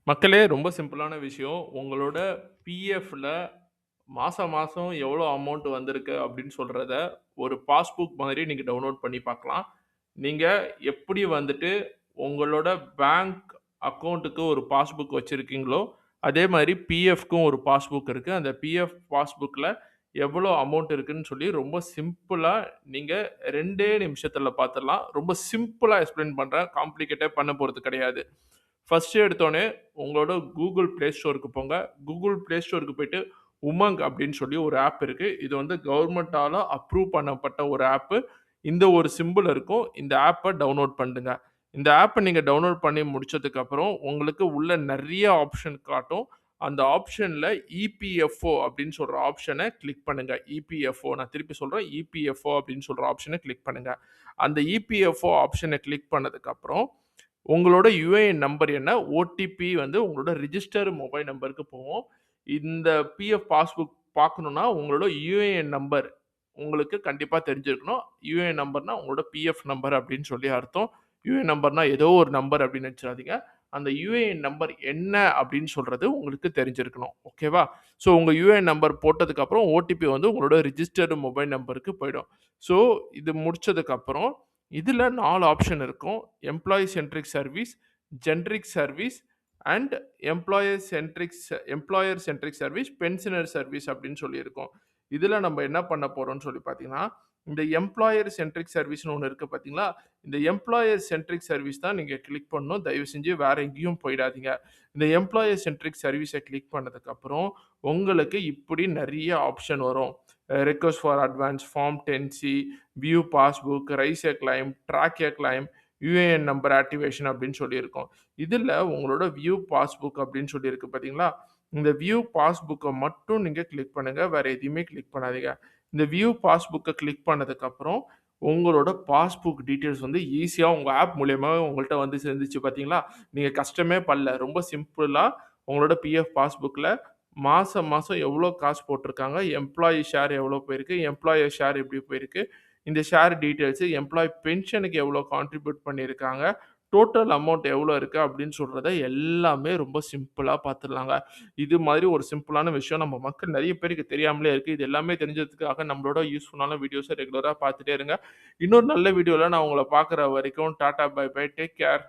மக்களே ரொம்ப சிம்பிளான விஷயம். உங்களோட பிஎஃப்ல மாசம் மாசம் எவ்வளோ அமௌண்ட் வந்திருக்கு அப்படின்னு சொல்றத ஒரு பாஸ்புக் மாதிரி நீங்க டவுன்லோட் பண்ணி பார்க்கலாம். நீங்க எப்படி வந்துட்டு உங்களோட பேங்க் அக்கவுண்ட்டுக்கு ஒரு பாஸ்புக் வச்சிருக்கீங்களோ, அதே மாரி பிஎஃப்க்கும் ஒரு பாஸ்புக் இருக்கு. அந்த பிஎஃப் பாஸ்புக்ல எவ்வளோ அமௌண்ட் இருக்குன்னு சொல்லி ரொம்ப சிம்பிளா நீங்க 2டே நிமிஷத்துல பார்த்துடலாம். ரொம்ப சிம்பிளா எக்ஸ்ப்ளைன் பண்றேன். காம்ப்ளிகேட்டே பண்ண போறது கிடையாது. ஃபர்ஸ்ட்டு எடுத்தோனே உங்களோட Google Play Storeக்கு போங்க. Google Play Storeக்கு போயிட்டு உமங் அப்படின்னு சொல்லி ஒரு ஆப் இருக்கு. இது வந்து கவர்மெண்ட்டால அப்ரூவ் பண்ணப்பட்ட ஒரு ஆப்பு. இந்த ஒரு சிம்பல் இருக்கும். இந்த ஆப்ப டவுன்லோட் பண்ணுங்க. இந்த ஆப்ப நீங்க டவுன்லோட் பண்ணி முடிச்சதுக்கப்புறம், உங்களுக்கு உள்ள நெறைய ஆப்ஷன் காட்டும். அந்த ஆப்ஷன்ல இபிஎஃப்ஓ அப்படின்னு சொல்ற ஆப்ஷன கிளிக் பண்ணுங்க. இபிஎஃப்ஓ நான் திருப்பி சொல்றேன். இபிஎஃப்ஓ அப்படின்னு சொல்ற ஆப்ஷன கிளிக் பண்ணுங்க. அந்த இபிஎஃப்ஓ ஆப்ஷன கிளிக் பண்ணதுக்கப்புறம் உங்களோட யுஏஎன் நம்பர் என்ன? ஓடிபி வந்து உங்களோட ரிஜிஸ்டர் மொபைல் நம்பருக்கு போகும். இந்த பிஎஃப் பாஸ்புக் பார்க்கணும்னா, உங்களோட யுஏஎன் நம்பர் உங்களுக்கு கண்டிப்பா தெரிஞ்சிருக்கணும். யுஏஎன் நம்பர்னா உங்களோட பிஎஃப் நம்பர் அப்படின்னு சொல்லி அர்த்தம். யுஏஎன் நம்பர்னா ஏதோ ஒரு நம்பர் அப்படின்னு நெனச்சுறாதீங்க. அந்த யுஏஎன் நம்பர் என்ன அப்படின்னு சொல்றது உங்களுக்கு தெரிஞ்சிருக்கணும். ஓகேவா? ஸோ உங்க யுஏஎன் நம்பர் போட்டதுக்கப்புறம் ஓடிபி வந்து உங்களோட ரிஜிஸ்டர்டு மொபைல் நம்பருக்கு போயிடும். ஸோ இது முடிச்சதுக்கப்புறம் இதுல 4 ஆப்ஷன் இருக்கும். Employee centric service, generic service and employer centric service, pensioner service அப்படின்னு சொல்லி இருக்கும். இதுல நம்ம என்ன பண்ண போறோம்னு சொல்லி பார்த்தீங்கன்னா, இந்த எம்ப்ளாயர் சென்ட்ரிக் சர்வீஸ்ன்னு ஒண்ணு இருக்கு பார்த்தீங்களா? இந்த எம்ப்ளாயர் சென்ட்ரிக் சர்வீஸ் தான் நீங்க கிளிக் பண்ணணும். தயவு செஞ்சு வேற எங்கேயும் போயிடாதீங்க. இந்த எம்ப்ளாயர் சென்ட்ரிக் சர்வீஸ கிளிக் பண்ணதுக்கப்புறம், உங்களுக்கு இப்படி நெறைய ஆப்ஷன் வரும். ரிக்வெஸ்ட் ஃபார் அட்வான்ஸ், ஃபார்ம் 10சி, view passbook, raise a claim, track a claim, UAN number activation அப்படின்னு சொல்லியிருக்கும். இதுல உங்களோட வியூ பாஸ்புக் அப்படின்னு சொல்லியிருக்கு பார்த்தீங்களா? இந்த வியூ பாஸ்புக்க மட்டும் நீங்க கிளிக் பண்ணுங்க. வேற எதையுமே கிளிக் பண்ணாதீங்க. இந்த வியூ பாஸ்புக்க கிளிக் பண்ணதுக்கப்புறம், உங்களோட பாஸ்புக் டீட்டெயில்ஸ் வந்து ஈஸியா உங்க ஆப் மூலியமாவே உங்கள்ட்ட வந்து சேர்ந்துச்சு பார்த்தீங்களா? நீங்க கஷ்டமே படல. ரொம்ப சிம்பிளா உங்களோட பிஎஃப் பாஸ்புக்ல மாசம் மாசம் எவ்வளோ காசு போட்டுருக்காங்க, எம்ப்ளாயி ஷேர் எவ்வளோ போயிருக்கு, எம்ப்ளாயர் ஷேர் எப்படி போயிருக்கு, இந்த ஷேர் டீட்டெயில்ஸு, எம்ப்ளாயி பென்ஷனுக்கு எவ்வளோ கான்ட்ரிபியூட் பண்ணியிருக்காங்க, டோட்டல் அமௌண்ட் எவ்வளோ இருக்கு அப்படின்னு சொல்றத எல்லாமே ரொம்ப சிம்பிளா பார்த்துடலாங்க. இது மாதிரி ஒரு சிம்பிளான விஷயம் நம்ம மக்கள் நெறைய பேருக்கு தெரியாமலே இருக்கு. இது எல்லாமே தெரிஞ்சதுக்காக நம்மளோட யூஸ்ஃபுல்லான வீடியோஸ ரெகுலரா பார்த்துட்டே இருங்க. இன்னொரு நல்ல வீடியோல நான் உங்கள பார்க்குற வரைக்கும் tata bye bye. Take care.